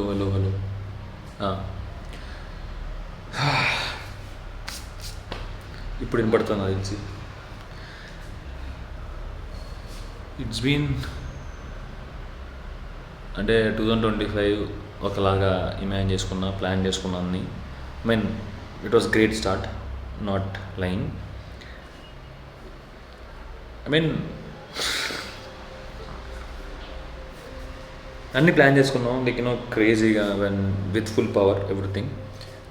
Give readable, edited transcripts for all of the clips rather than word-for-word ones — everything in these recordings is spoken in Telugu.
Hello hello hello. ఇప్పుడు వినపడుతుంది నాకు తెలిసి. ఇట్స్ బీన్ అంటే 2025 ఒకలాగా ఇమాజిన్ చేసుకున్నా, ప్లాన్ చేసుకున్నా అన్ని. Mean it was great start, not line. Mean అన్నీ ప్లాన్ చేసుకున్నాం, లైక్ క్రేజీగా విత్ ఫుల్ పవర్ ఎవ్రీథింగ్.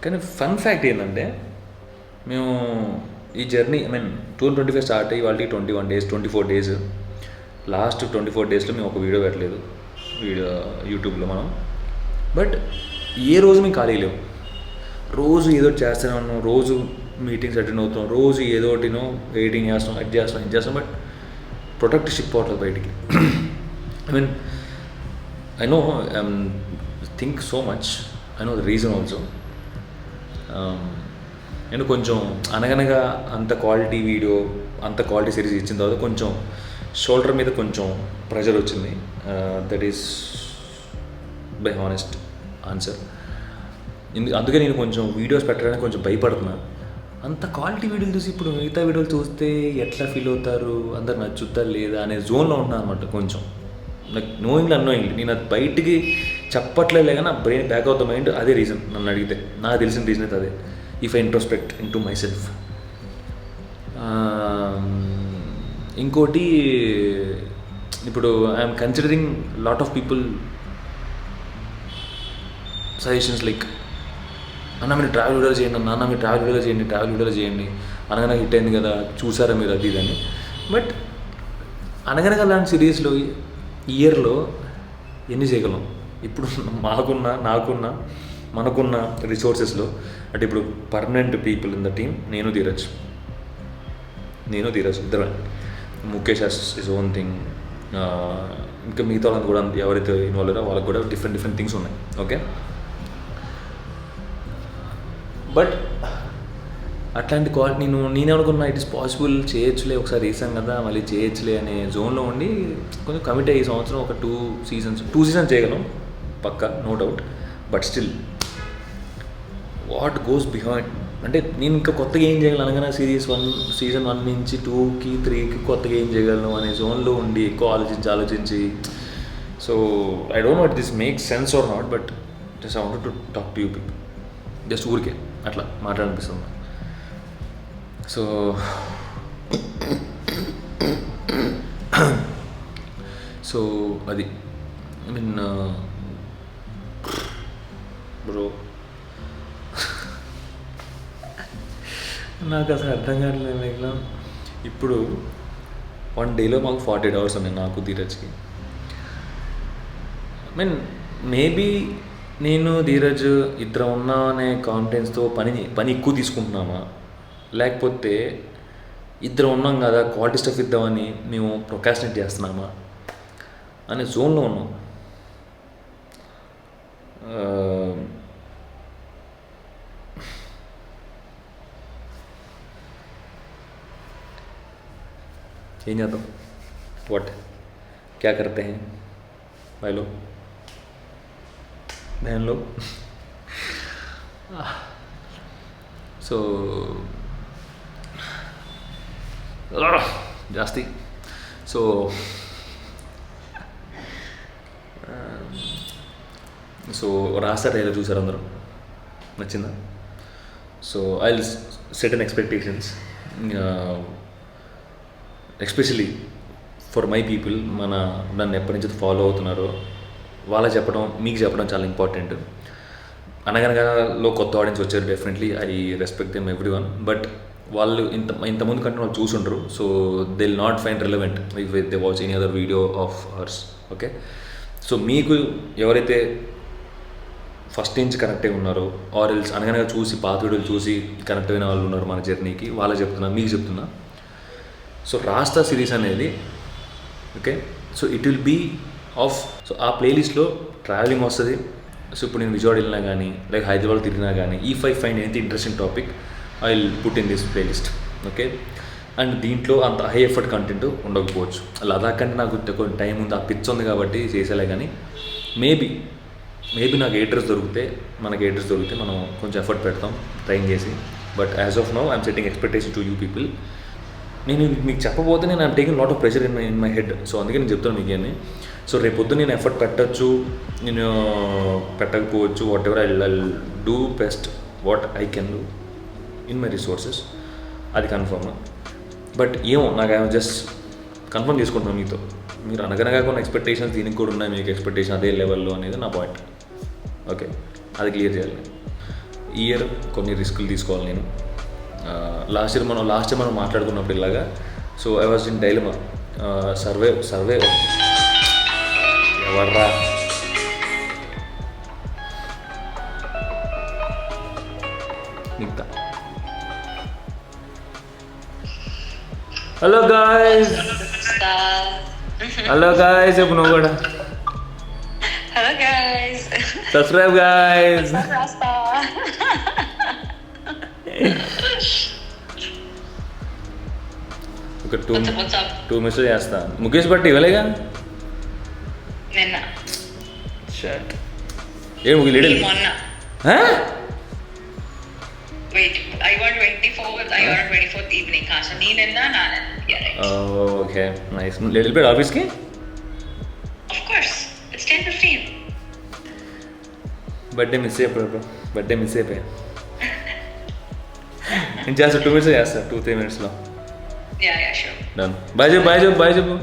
కానీ ఫన్ ఫ్యాక్ట్ ఏంటంటే మేము ఈ జర్నీ 2025 స్టార్ట్ అయ్యి వాళ్ళకి 21 days 24 days, లాస్ట్ 24 daysలో మేము ఒక వీడియో పెట్టలేదు యూట్యూబ్లో మనం. బట్ ఏ రోజు మేము ఖాళీ లేవు, రోజు ఏదో చేస్తూనే ఉన్నాం, రోజు మీటింగ్స్ అటెండ్ అవుతాం, రోజు ఏదో ఒకటినో ఎడిటింగ్ చేస్తాం, అది చేస్తాం. బట్ ప్రొడక్ట్ షిప్ అవట్లేదు బయటికి. I know think so much. I know the reason also. నేను కొంచెం అనగనగా అంత క్వాలిటీ వీడియో, అంత క్వాలిటీ సిరీస్ ఇచ్చిన తర్వాత కొంచెం షోల్డర్ మీద కొంచెం ప్రెషర్ వచ్చింది. That is by honest answer. అందుకే నేను కొంచెం వీడియోస్ పెట్టడానికి కొంచెం భయపడుతున్నా. అంత క్వాలిటీ వీడియోలు చూసి ఇప్పుడు మిగతా వీడియోలు చూస్తే ఎట్లా ఫీల్ అవుతారు, అందరు నచ్చుతా లేదా అనే జోన్లో ఉన్నాను అనమాట. కొంచెం లైక్ అన్నోయింగ్లీ నేను అది బయటికి చెప్పట్లేదు, కానీ నా brain back of the mind అదే రీజన్. నన్ను అడిగితే నాకు తెలిసిన రీజన్ అయితే అదే. If I introspect in to my self. ఇంకోటి, ఇప్పుడు I'm considering lot of people suggestions like, అన్న మీరు ట్రావెల్ వీడియోలు చేయండి, అన్న మీరు ట్రావెల్ వీడియోలు చేయండి, అనగానే హిట్ అయింది కదా, చూసారా మీరు అది ఇదని. బట్ అనగనగా లాంటి సిరీస్లో ఇయర్లో ఎన్ని చేయగలం? ఇప్పుడు మనకున్న రిసోర్సెస్లో అంటే ఇప్పుడు permanent people in the team నేను ధీరజ్ ఇద్దరు. Mukesh is own thing. ఇంకా మిగతా వాళ్ళని కూడా ఎవరైతే ఇన్వాల్వ్ అయ్యారో వాళ్ళకి కూడా డిఫరెంట్ థింగ్స్ ఉన్నాయి. ఓకే, బట్ అట్లాంటి క్వాలిటీ నేనే అనుకున్నా ఇట్ ఇస్ పాసిబుల్, చేయొచ్చులే, ఒకసారి వేసాం కదా మళ్ళీ చేయొచ్చులే అనే జోన్లో ఉండి కొంచెం కమిట్ అయ్యి ఈ సంవత్సరం ఒక 2 seasons చేయగలం పక్కా, no doubt. But still what goes behind అంటే నేను ఇంకా కొత్తగా ఏం చేయగలను అనగానే season 1 నుంచి 2కి 3కి కొత్తగా ఏం చేయగలను అనే జోన్లో ఉండి ఎక్కువ ఆలోచించి so I don't know it this makes sense or not, but just I wanted to talk to you people. Just ఊరికే అట్లా మాట్లాడనిపిస్తుంది. సో అది బ్రో నాకు అసలు అర్థం కావట్లేదు. ఇట్లా ఇప్పుడు 1 dayలో మాకు 48 hours ఉన్నాయి నాకు ధీరజ్కి. మేబీ నేను ధీరజ్ ఇద్దరం ఉన్నా అనే కాన్ఫిడెన్స్తో పని ఎక్కువ తీసుకుంటున్నామా, లేకపోతే ఇద్దరం ఉన్నాం కదా క్వాలిటీ స్టఫ్ ఇద్దామని మేము ప్రొకాస్టినేట్ చేస్తున్నామా అనే జోన్లో ఉన్నాం. ఏం చేద్దాం? వాట్ క్యా కర్తే హై భాయ్ లోగ్ బహన్ లోగ్. సో జాస్తి. సో రాస్తా ట్రైలర్ చూసారు అందరూ, నచ్చిందా? So I will set an expectations, especially for my people. నన్ను ఎప్పటి నుంచి ఫాలో అవుతున్నారో వాళ్ళకి చెప్పడం, మీకు చెప్పడం చాలా ఇంపార్టెంట్. అనగనగాలో కొత్త ఆడియన్స్ వచ్చారు, definitely I respect them everyone. But వాళ్ళు ఇంతమంది కంటే వాళ్ళు చూసుండ్రు, so they will not find relevant if they watch any other video of hers. Okay, so మీకు ఎవరైతే ఫస్ట్ నుంచి కనెక్ట్ అయి ఉన్నారో ఆర్ ఎల్స్ అనగనగా చూసి పాత వీడియోలు చూసి కనెక్ట్ అయిన వాళ్ళు ఉన్నారు మన జర్నీకి, వాళ్ళకి చెప్తున్నా, మీకు చెప్తున్నా. సో రాస్తా సిరీస్ అనేది okay, so it will be off. So ఆ ప్లేలిస్ట్లో ట్రావెలింగ్ వస్తుంది. సో ఇప్పుడు నేను విజయవాడ వెళ్ళినా కానీ లైక్ హైదరాబాద్ తిరిగినా కానీ, if I find anything interesting topic I will put in this playlist. Okay, and దీంట్లో అంత హై ఎఫర్ట్ కంటెంట్ ఉండకపోవచ్చు. లదాఖ్ అంటే నాకు కొంచెం టైం ఉంది, ఆ పిచ్ ఉంది కాబట్టి చేసేలే. కానీ మేబీ మేబీ నాకు ఎయిటర్స్ దొరికితే మనం కొంచెం ఎఫర్ట్ పెడతాం ట్రైన్ చేసి. But as of now I'm setting expectation to you people. నేను మీకు చెప్పబోతే నేను I'm taking lot of pressure in my head. So అందుకే నేను చెప్తాను మీకు అని. సో రేపొద్దు నేను ఎఫర్ట్ పెట్టచ్చు, నేను పెట్టకపోవచ్చు, whatever I do best what I can do in my resources, అది కన్ఫర్మ్. బట్ ఏమో నాకు ఐ జస్ట్ కన్ఫర్మ్ చేసుకుంటున్నాను మీతో. మీరు అనగనగా కొన్ని ఎక్స్పెక్టేషన్స్ దీనికి కూడా ఉన్నాయి, మీకు ఎక్స్పెక్టేషన్ అదే లెవెల్లో అనేది నా పాయింట్. ఓకే, అది క్లియర్ చేయాలి. ఈ ఇయర్ కొన్ని రిస్కులు తీసుకోవాలి నేను. లాస్ట్ ఇయర్ మనం మాట్లాడుకున్నప్పుడు ఇలాగా. So I was in dilemma. Survey ఎవర్రా మిగతా. హలో గాయ్స్, చెప్పు నువ్వు కూడా. Hello guys, subscribe guys. ఒక టూ మెసేజ్ చేస్తా. ముఖేష్ బట్టి ఇవ్వలేగా నిన్న. షర్ట్ ఏం ముగి లీడర్ మొన్న. Wait, I got 24th. I got 24th evening. So nee nenna na nenna. Yeah, right. Oh, okay, nice. Little bit office ki? Of course, it's 10:15. Birthday miss అయిపోయా bro. Birthday miss అయిపోయా. నేను చేస్తా 2 minutes చేస్తా, 2-3 minutes లో. Yeah, sure. Done. Bye చెప్పు.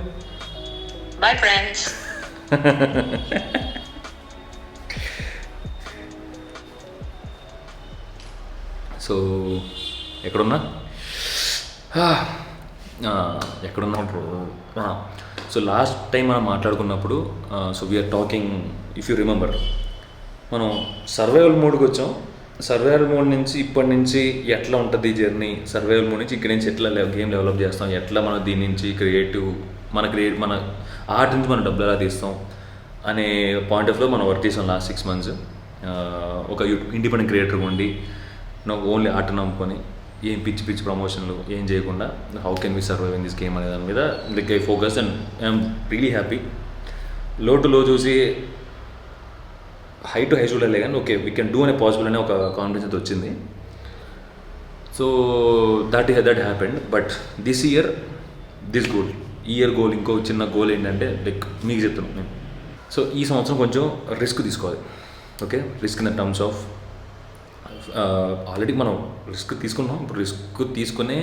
Bye friends. సో ఎక్కడున్నా సో లాస్ట్ టైం మనం మాట్లాడుకున్నప్పుడు, so we're talking, if you remember, మనం సర్వైవల్ మోడ్కి వచ్చాం. సర్వైవల్ మోడ్ నుంచి ఇప్పటి నుంచి ఎట్లా ఉంటుంది జర్నీ, సర్వైవల్ మోడ్ నుంచి ఇక్కడి నుంచి ఎట్లా గేమ్ డెవలప్ చేస్తాం, ఎట్లా మనం దీని నుంచి మన ఆర్ట్ నుంచి మనం డబ్బులు ఎలా తీస్తాం అనే పాయింట్ ఆఫ్ లో మనం వర్క్ చేసాం లాస్ట్ 6 months. ఒక ఇండిపెండెంట్ క్రియేటర్గా ఉండి నాకు ఓన్లీ ఆర్ట్ నమ్ముకొని ఏం పిచ్చి ప్రమోషన్లు ఏం చేయకుండా how can we survive in this game అనే దాని మీద like I focus and I'm really happy. Low to low చూసి హై టు హై చూడలే కానీ ఓకే వీ కెన్ డూ అనే పాసిబుల్ అనే ఒక కాన్ఫిడెన్స్ వచ్చింది. So that happened. But this year goal, ఈ ఇయర్ గోల్, ఇంకో చిన్న గోల్ ఏంటంటే లైక్ మీకు చెప్తున్నాను నేను. సో ఈ సంవత్సరం కొంచెం రిస్క్ తీసుకోవాలి. Okay, risk in the terms of already మనం రిస్క్ తీసుకున్నాం, ఇప్పుడు రిస్క్ తీసుకునే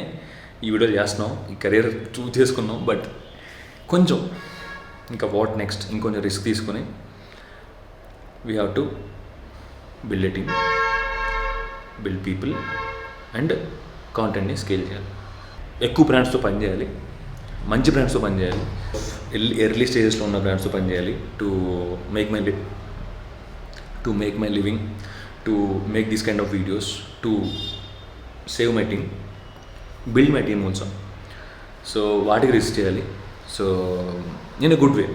ఈ వీడియో చేస్తున్నాం, ఈ కెరీర్ చూస్ చేసుకున్నాం. బట్ కొంచెం ఇంకా వాట్ నెక్స్ట్, ఇంకొంచెం రిస్క్ తీసుకొని we have to build a team, build people and కాంటెంట్ని స్కేల్ చేయాలి. ఎక్కువ బ్రాండ్స్తో పనిచేయాలి, మంచి బ్రాండ్స్తో పనిచేయాలి, ఎర్లీ స్టేజెస్లో ఉన్న బ్రాండ్స్తో పనిచేయాలి to make my living, to make these kind of videos, to save my team, build my team also. So వాటికి రిస్క్ చేయాలి. So in a good way,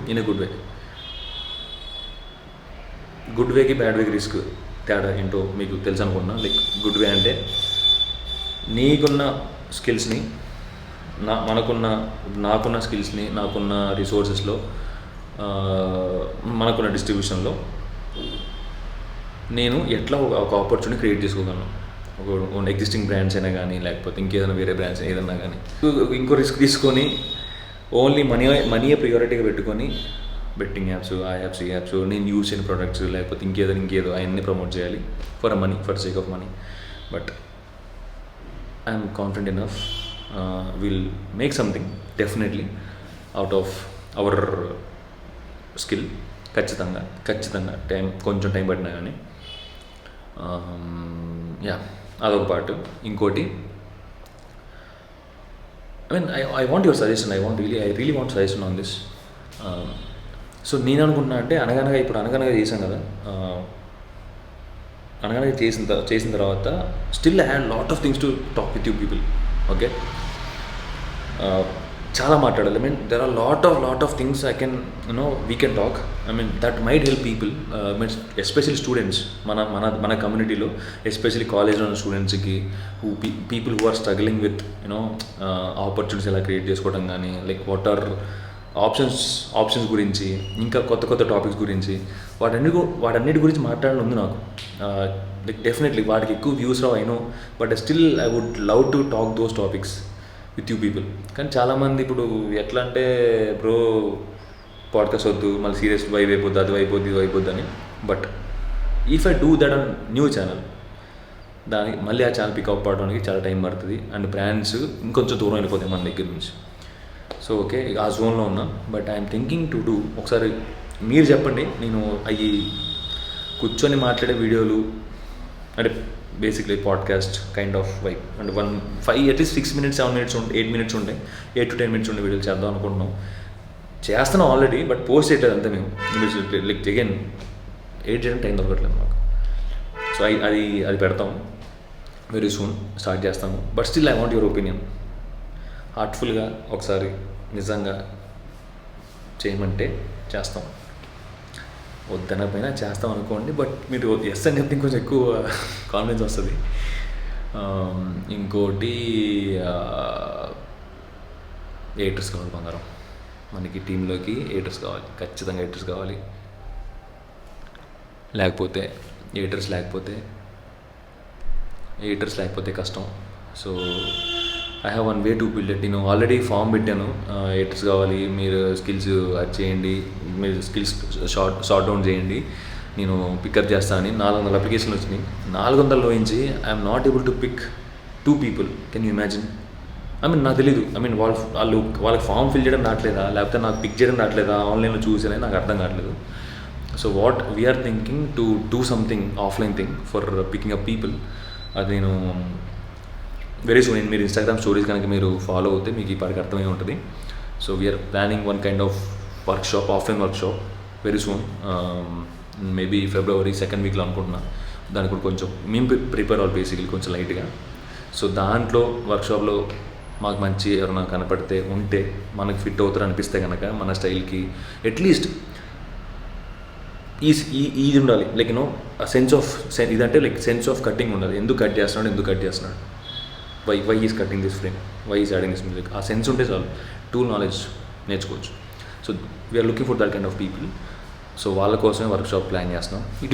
good వేకి బ్యాడ్ వేకి రిస్క్ తేడా ఏంటో మీకు తెలుసు అనుకున్నా. లైక్ గుడ్ వే అంటే నీకున్న స్కిల్స్ని, నాకున్న స్కిల్స్ని, నాకున్న రిసోర్సెస్లో, మనకున్న డిస్ట్రిబ్యూషన్లో నేను ఎట్లా ఒక ఆపర్చునిటీ క్రియేట్ చేసుకోగలను. ఒక ఎగ్జిస్టింగ్ బ్రాండ్స్ అయినా కానీ, లేకపోతే ఇంకేదైనా వేరే బ్రాండ్స్ ఏదన్నా కానీ, ఇంకో రిస్క్ తీసుకొని ఓన్లీ మనీయే ప్రియారిటీగా పెట్టుకొని బెట్టింగ్ యాప్స్, ఆ యాప్స్, ఈ యాప్స్, నేను యూజ్ చేయని ప్రొడక్ట్స్, లేకపోతే ఇంకేదో అవన్నీ ప్రమోట్ చేయాలి for sake of money. But I'm confident enough, will make something definitely out of our skill. ఖచ్చితంగా కొంచెం టైం పడినా కానీ. అదొక పార్ట్. ఇంకోటి, I want your suggestion. I really want suggestion on this. So నేను అనుకుంటున్నా అంటే అనగనగా చేశాను కదా, అనగనగా చేసిన తర్వాత still I had lot of things to talk with you people. Okay, చాలా మాట్లాడాలి. There are lot of things we can talk. That might help people, especially students, మన కమ్యూనిటీలో ఎస్పెషల్లీ కాలేజ్లో ఉన్న స్టూడెంట్స్కి, people who are struggling with opportunities ఎలా క్రియేట్ చేసుకోవడం కానీ, లైక్ వాట్ ఆర్ ఆప్షన్స్ గురించి, ఇంకా కొత్త కొత్త టాపిక్స్ గురించి, వాటన్నిటి గురించి మాట్లాడాలని ఉంది నాకు. లైక్ డెఫినెట్లీ వాటికి ఎక్కువ వ్యూస్ రావు అయినో, but still I would love to talk those topics with you people. కానీ చాలామంది ఇప్పుడు ఎట్లా అంటే బ్రో పాడ్కాస్ట్ వద్దు, మళ్ళీ సీరియస్ వైబ్ అయిపోద్ది, అది అయిపోద్ది, ఇది అయిపోద్ది అని. But if I do that on new channel, దానికి మళ్ళీ ఆ ఛానల్ పికప్ అవడానికి చాలా టైం పడుతుంది, అండ్ బ్రాండ్స్ ఇంకొంచెం దూరం వెళ్ళిపోతాయి మన దగ్గర నుంచి. సో ఓకే, ఆ జోన్లో ఉన్నా. But I'm thinking to do, ఒకసారి మీరు చెప్పండి, నేను అవి కూర్చొని మాట్లాడే వీడియోలు అంటే basically podcast kind of vibe అంటే 5 అట్లీస్ట్ 6 minutes 7 minutes 8 minutes ఉంటాయి, 8 to 10 minutes ఉండే వీడియోలు చేద్దాం అనుకుంటున్నాం. చేస్తున్నాం ఆల్రెడీ, బట్ పోస్ట్ చేయట్లేదు అంతే. మేము లైక్ అగైన్ ఎడిట్ చేయడం టైం దొరకట్లేదు మాకు. సో అది పెడతాం వెరీ సూన్, స్టార్ట్ చేస్తాము. But still I want your opinion. హార్ట్ఫుల్గా ఒకసారి నిజంగా చేయమంటే చేస్తాం, వద్దనపోయినా చేస్తాం అనుకోండి. బట్ మీరు ఎస్ అని చెప్తే కొంచెం ఎక్కువ కాన్ఫిడెన్స్ వస్తుంది. ఇంకోటి ఎడిటర్స్ కావాలి బంగారం, మనకి టీంలోకి ఎడిటర్స్ కావాలి, ఖచ్చితంగా ఎడిటర్స్ కావాలి. లేకపోతే ఎడిటర్స్ లేకపోతే కష్టం. So I have one way to build it. నేను ఆల్రెడీ ఫామ్ పెట్టాను, ఎడిటర్స్ కావాలి, మీరు స్కిల్స్ అది చేయండి, మీరు స్కిల్స్ షార్ట్ డౌన్ చేయండి, నేను పికప్ చేస్తాను అని 400 అప్లికేషన్లు వచ్చినాయి. 400లో నుంచి I'm not able to pick 2 people. Can you imagine? నాకు తెలీదు. వాళ్ళకి ఫామ్ ఫిల్ చేయడం రావట్లేదా, లేకపోతే నాకు పిక్ చేయడం రావట్లేదా, ఆన్లైన్లో చూసేది నాకు అర్థం కావట్లేదు. So what we are thinking to do something offline thing for picking up people. అది నేను వెరీ సూన్, మీరు ఇన్స్టాగ్రామ్ స్టోరీస్ కనుక మీరు ఫాలో అవుతే మీకు ఈ పాటికి అర్థమై ఉంటుంది. So we are planning one kind of workshop, offline workshop very soon. Maybe February 2nd weekలో అనుకుంటున్నా. దానికి కూడా కొంచెం మేము ప్రిపేర్ అవ్వాలి బేసిక్లీ కొంచెం లైట్గా. సో దాంట్లో వర్క్షాప్లో మాకు మంచి ఎవరైనా కనపడితే ఉంటే, మనకు ఫిట్ అవుతారు అనిపిస్తే కనుక మన స్టైల్కి అట్లీస్ట్ ఇది ఉండాలి. లైక్ ఇదంటే లైక్ సెన్స్ ఆఫ్ కటింగ్ ఉండాలి. ఎందుకు కట్ చేస్తున్నాడు, why is cutting this frame, why is adding this music, ఆ సెన్స్ ఉంటే చాలు, టూల్ నాలెడ్జ్ నేర్చుకోవచ్చు. So we are looking for that kind of people. సో వాళ్ళ కోసమే వర్క్షాప్ ప్లాన్ చేస్తున్నాం. It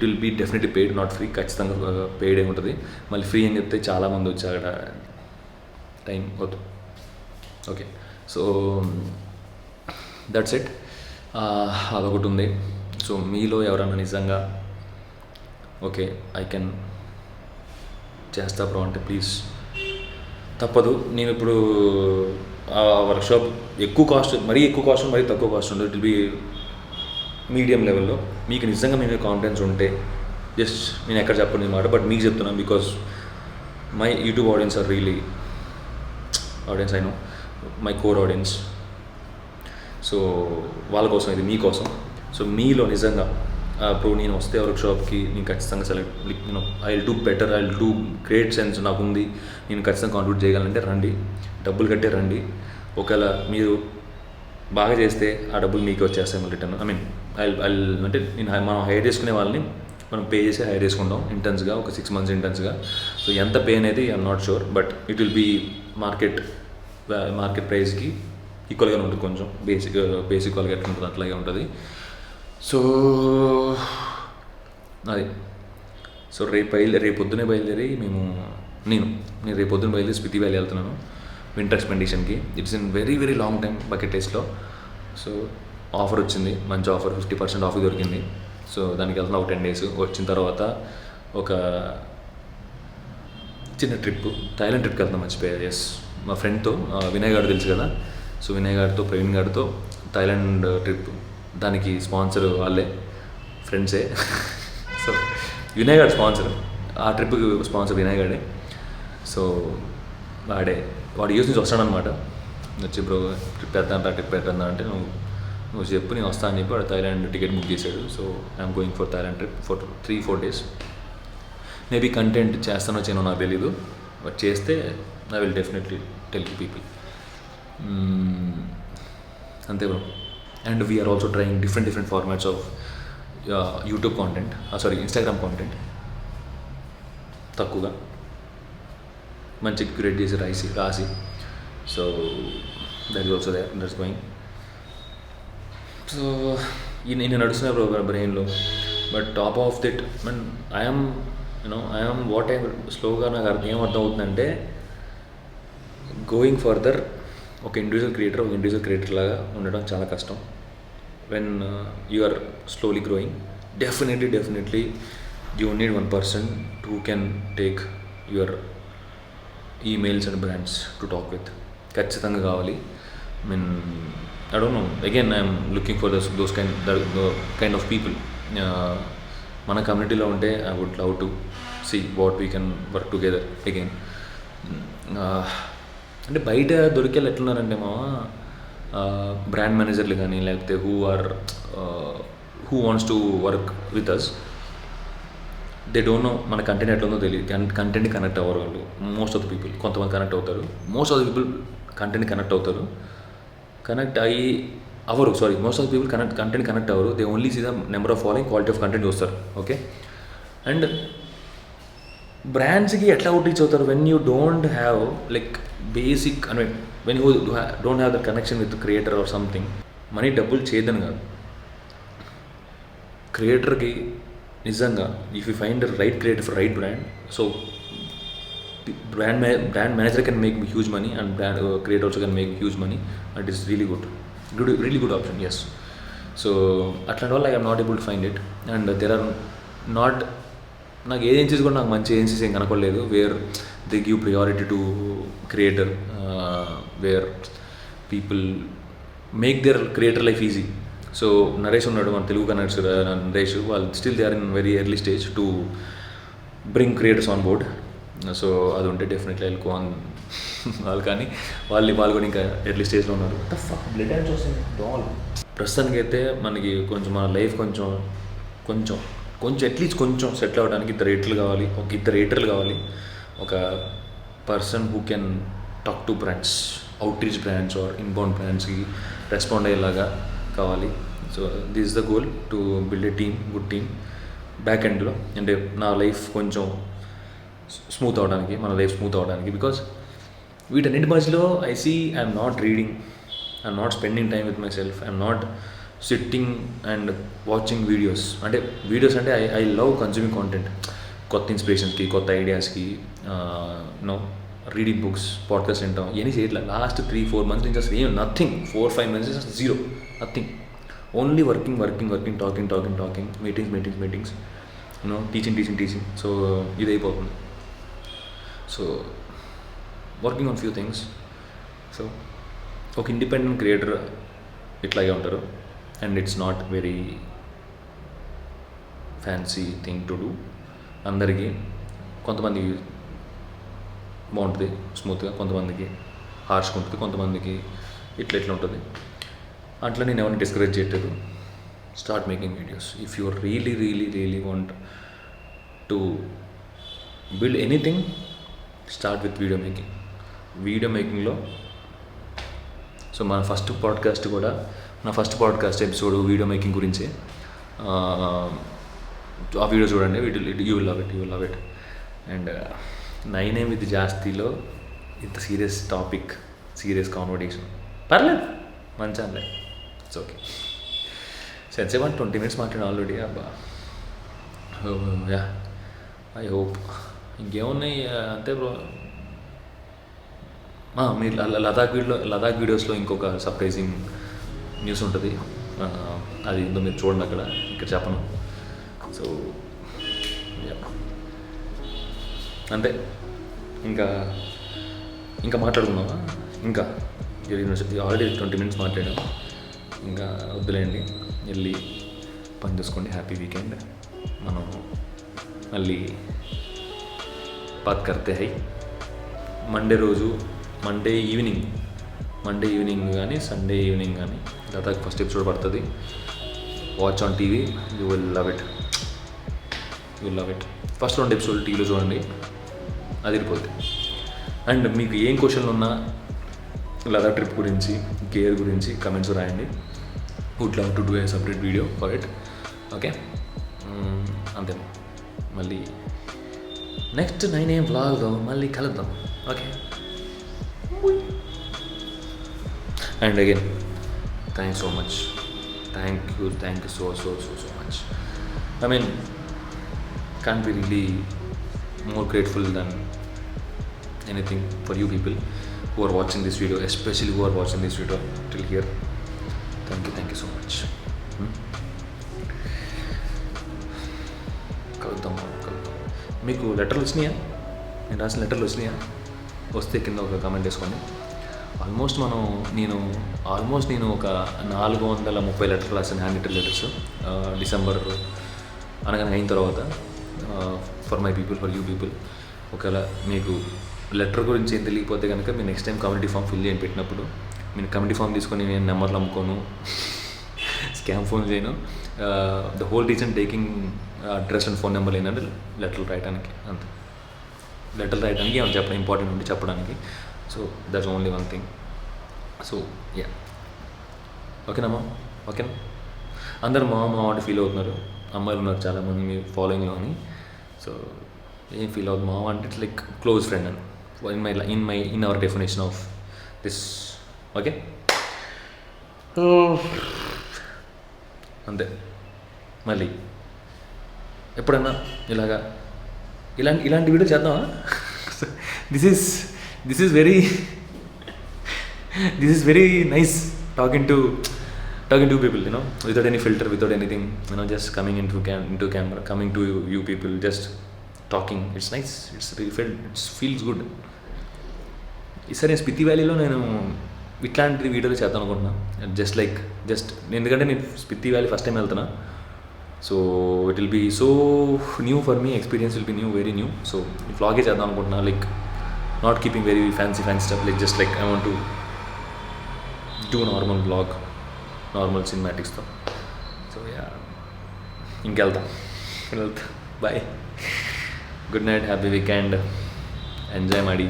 will be definitely paid, not free. ఖచ్చితంగా పెయిడ్ ఏ ఉంటుంది. మళ్ళీ ఫ్రీ అని చెప్తే చాలామంది వచ్చి అక్కడ టైం వద్దు. Okay, so that's it. అదొకటి ఉంది. సో మీలో ఎవరైనా నిజంగా ఓకే ఐ కెన్ చేస్తా బ్రో అంటే ప్లీజ్, తప్పదు. నేను ఇప్పుడు ఆ వర్క్షాప్ ఎక్కువ కాస్ట్, మరీ తక్కువ కాస్ట్ ఉండదు. ఇట్ విల్ బీ మీడియం లెవెల్లో. మీకు నిజంగా మీ కాన్ఫిడెన్స్ ఉంటే జస్ట్ నేను ఎక్కడ చెప్పను మాట, బట్ మీకు చెప్తున్నాను because my YouTube audience are really audience, I know my core audience. So వాళ్ళ కోసం, ఇది మీకోసం. సో మీలో నిజంగా ఇప్పుడు నేను వస్తే వర్క్షాప్కి నేను ఖచ్చితంగా I will do better, I will do great sense నాకు ఉంది, నేను ఖచ్చితంగా కాంట్రిబ్యూట్ చేయగలంటే రండి, డబ్బులు కట్టే రండి. ఒకవేళ మీరు బాగా చేస్తే ఆ డబ్బులు మీకే వచ్చేస్తాయి రిటర్న్. అంటే మనం హైర్ చేసుకునే వాళ్ళని మనం పే చేసి హైర్ చేసుకుంటాం ఇంటర్న్స్గా, ఒక 6 months ఇంటర్న్స్గా. సో ఎంత పే అనేది I'm not sure, but it will be market ప్రైస్కి ఈక్వల్గానే ఉంటుంది. కొంచెం బేసిక్ వాళ్ళకి ఎట్లా ఉంటుంది అట్లాగే ఉంటుంది. సో అది. సో రేపు పొద్దునే బయలుదేరి నేను రేపు పొద్దున బయలుదేరి స్పితి వ్యాలీ వెళ్తున్నాను వింటర్ ఎక్స్పెడిషన్కి. It's in very very long time bucket లిస్ట్లో. సో ఆఫర్ వచ్చింది, మంచి ఆఫర్, 50% ఆఫ్ దొరికింది. సో దానికి వెళ్తున్నా ఒక 10 days. వచ్చిన తర్వాత ఒక చిన్న ట్రిప్, థాయిలాండ్ ట్రిప్కి వెళ్తాం. మర్చిపోయా. ఎస్, మా ఫ్రెండ్తో, వినయ్ గారు తెలుసు కదా. సో వినయ్ గారితో, ప్రవీణ్ గారితో థాయిలాండ్ ట్రిప్. దానికి స్పాన్సర్ వాళ్ళే, ఫ్రెండ్సే. సో వినయ్ గారు స్పాన్సర్, ఆ ట్రిప్కి స్పాన్సర్ వినయ్ గారే. సో వాడు యూఎస్ నుంచి వస్తాడనమాట. వచ్చి బ్రో ట్రిప్ వేద్దాం అంటే నువ్వు చెప్పు, నేను వస్తాను అని చెప్పి వాడు థాయిలాండ్ టికెట్ బుక్ చేశాడు. So I'm going for Thailand trip for 3-4 days. Maybe content చేస్తానో చేయనో నాకు తెలీదు, బట్ చేస్తే I will definitely tell to people. అంతే bro. And we're also trying different formats of YouTube content, Instagram content. తక్కువగా మంచి క్రియేట్ చేసి రాసి. So that is also there, that's going. So నేను నడుస్తున్నా బ్రో బ్రెయిన్లో. But top of that and I'm what I స్లోగా నాకు ఏం అర్థం అవుతుందంటే, గోయింగ్ ఫర్దర్ ఒక ఇండివిజువల్ క్రియేటర్ లాగా ఉండడం చాలా కష్టం. When you are slowly growing, definitely you need one person who can take your emails and brands to talk with. ఖచ్చితంగా కావాలి. I don't know, again I am looking for those kind of people. మన కమ్యూనిటీలో ఉంటే I would love to see what we can work together again. అంటే బయట దొరికేళ్ళు ఎట్లున్నారంటే బ్రాండ్ మేనేజర్లు కానీ, లేకపోతే who wants to work with us, they don't know మన కంటెంట్ ఎట్లా ఉందో తెలియదు. కంటెంట్ కనెక్ట్ అవ్వరు వాళ్ళు. మోస్ట్ ఆఫ్ ద పీపుల్, కొంతమంది కనెక్ట్ అవుతారు, most of the people content connect అవుతారు. Most of the people content connect అవ్వరు. They only see the number of following, quality of content చూస్తారు. ఓకే, అండ్ బ్రాండ్స్కి ఎట్లా అవుట్ రీచ్ అవుతారు? When you don't have like basic, when you don't have the connection with creator or something. Money డబ్బులు చేయదని కాదు, క్రియేటర్కి నిజంగా if you find the right creator for right brand, so brand manager can make huge money and brand creator also can make huge money, and it is really good option. Yes, so అట్లాంటి వల్ల I am not able to find it, and there are not, నాకు ఏజెన్సీస్ కూడా నాకు మంచి ఏజెన్సీస్ ఏం కనపడలేదు where they give priority to creator, where people make their creator life easy. So Naresh ఉన్నాడు, మన తెలుగు కన్నడ్స్ నరేష్, వాళ్ళు still they are in very early stage to bring creators on board. So అది ఉంటే డెఫినెట్లీ వెళ్ళుకో వాళ్ళు, కానీ వాళ్ళు కూడా ఇంకా ఎర్లీ స్టేజ్లో ఉన్నారు. బ్లడ్ హ్యాండ్స్ వస్తుంది దోమలు. ప్రస్తుతానికి అయితే మనకి కొంచెం మన లైఫ్ కొంచెం అట్లీస్ట్ కొంచెం సెటిల్ అవ్వడానికి ఇద్దరు ఎడిటర్లు కావాలి. ఒక person who can talk to brands, outreach brands or inbound బ్రాండ్స్కి రెస్పాండ్ అయ్యేలాగా కావాలి. So this is the goal, to build a good team back ఎండ్లో. అంటే నా లైఫ్ కొంచెం స్మూత్ అవడానికి, మన లైఫ్ స్మూత్ అవడానికి. బికాస్ వీటన్నిటి మధ్యలో I see I'm not reading, I'm not spending time with myself, I'm not sitting and watching videos. అంటే ఐ లవ్ కన్స్యూమింగ్ కాంటెంట్, కొత్త ఇన్స్పిరేషన్స్కి, కొత్త ఐడియాస్కి, రీడింగ్ బుక్స్, పాడ్కాస్ట్ వింటాం, ఇవన్నీ చేయట్లేదు. లాస్ట్ 3-4 months నుంచి అసలు నథింగ్. 4-5 months అసలు zero, nothing. Only working, talking, meetings, teaching. So ఇది అయిపోతుంది. So working on few things. So ఒక ఇండిపెండెంట్ క్రియేటర్ ఇట్లాగే ఉంటారు, and it's not very fancy thing to do. అందరికీ కొంతమందికి బాగుంటుంది స్మూత్గా, కొంతమందికి హార్ష్గా ఉంటుంది, కొంతమందికి ఇట్లా ఉంటుంది. అట్లా నేను ఎవరిని డిస్కరేజ్ చేయట్లేదు. Start making videos. If you really want to build anything, start with video మేకింగ్లో. సో నా first podcast episode video making గురించే. ఆ వీడియో చూడండి, you will love it. And 9 AM with జాస్తిలో ఇంత సీరియస్ టాపిక్, సీరియస్ కాన్వర్సేషన్ పర్లేదు, మంచి అనలే, ఇట్స్ ఓకే. సెన్సేపు 20 minutes మాట్లాడాను ఆల్రెడీ. అబ్బా, యా, ఐ హోప్ ఇంకేమున్నాయి అంతే బ్రో. మీరు లదాఖ్ వీడియోస్లో ఇంకొక సర్ప్రైజింగ్ న్యూస్ ఉంటుంది, అది ఏందో మీరు చూడండి, అక్కడ ఇక్కడ చెప్పను. సో అంతే, ఇంకా మాట్లాడుకుందామా? ఇంకా ఆల్రెడీ 20 minutes మాట్లాడాం, ఇంకా వద్దులేండి, వెళ్ళి పని చూసుకోండి. Happy weekend. మనం మళ్ళీ బాత్ కర్తే హై. మండే ఈవినింగ్ కానీ సండే ఈవినింగ్ కానీ లదాఖ్ ఫస్ట్ ఎపిసోడ్ పడుతుంది. Watch on TV, you will love it. First 2 episodes టీవీలో చూడండి, అదిరిపోద్ది. అండ్ మీకు ఏం క్వశ్చన్లు ఉన్నా లదాఖ్ ట్రిప్ గురించి, గేర్ గురించి కమెంట్స్ రాయండి. Would love to do a separate video for it. Okay, అంతే. మళ్ళీ నెక్స్ట్ 9 AM వ్లాగ్లో మళ్ళీ కలుద్దాం. Okay. And again thanks so much. Thank you so much. I mean, can't be really more grateful than anything for you people who are watching this video, especially who are watching this video till here. Thank you so much. కలుద్దాం. మీకు లెటర్లు వచ్చినాయా? నేను రాసిన లెటర్లు వచ్చినాయా? వస్తే కింద ఒక కామెంట్ వేసుకోండి. నేను ఒక 430 లెటర్లు రాసాను, హ్యాండ్ రిటన్ లెటర్స్ డిసెంబర్ అనగానే అయిన తర్వాత for my people, for you people. ఒకవేళ మీకు లెటర్ గురించి ఏం తెలియకపోతే కనుక మీరు next time community form fill చేయని పెట్టినప్పుడు మీరు కమ్యూనిటీ ఫామ్ తీసుకొని నేను నెంబర్లు అమ్ముకోను, స్కామ్ ఫోన్ చేయను. The whole reason taking address and phone number ఏంటంటే లెటర్లు రాయడానికి, అంతే. లెటర్లు రాయడానికి ఏమైనా చెప్పడం ఇంపార్టెంట్ ఉండి చెప్పడానికి. So that's only one thing. So yeah, ఓకేనమ్మా? ఓకేనా? అందరు మా వాటి ఫీల్ అవుతున్నారు, అమ్మాయిలు ఉన్నారు చాలామంది మీ ఫాలోయింగ్లో అని. సో ఏం ఫీల్ అవుతుంది? మా అంటే ఇట్స్ లైక్ క్లోజ్ ఫ్రెండ్ అని in our definition of this. Okay, అంతే. మళ్ళీ ఎప్పుడన్నా ఇలాంటి వీడియో చేద్దామా? This is very nice talking to people, without any filter, without anything, just coming into camera, coming to you people, just talking. It's nice, it feels good. ఈసారి స్పితి వ్యాలీలో నేను ఇట్లాంటి వీడియోలు చేద్దాం అనుకుంటున్నా. జస్ట్ ఎందుకంటే నేను స్పితి వ్యాలీ ఫస్ట్ టైం వెళ్తున్నా. So it will be so new for me, experience will be new, very new. So ఈ వ్లాగే చేద్దాం అనుకుంటున్నా, like not keeping very fancy stuff, like just like I want to do normal vlog, normal సినిమాటిక్స్తో. సో యా, ఇంకెళ్తా. Bye, good night, happy weekend, enjoy ಮಾಡಿ.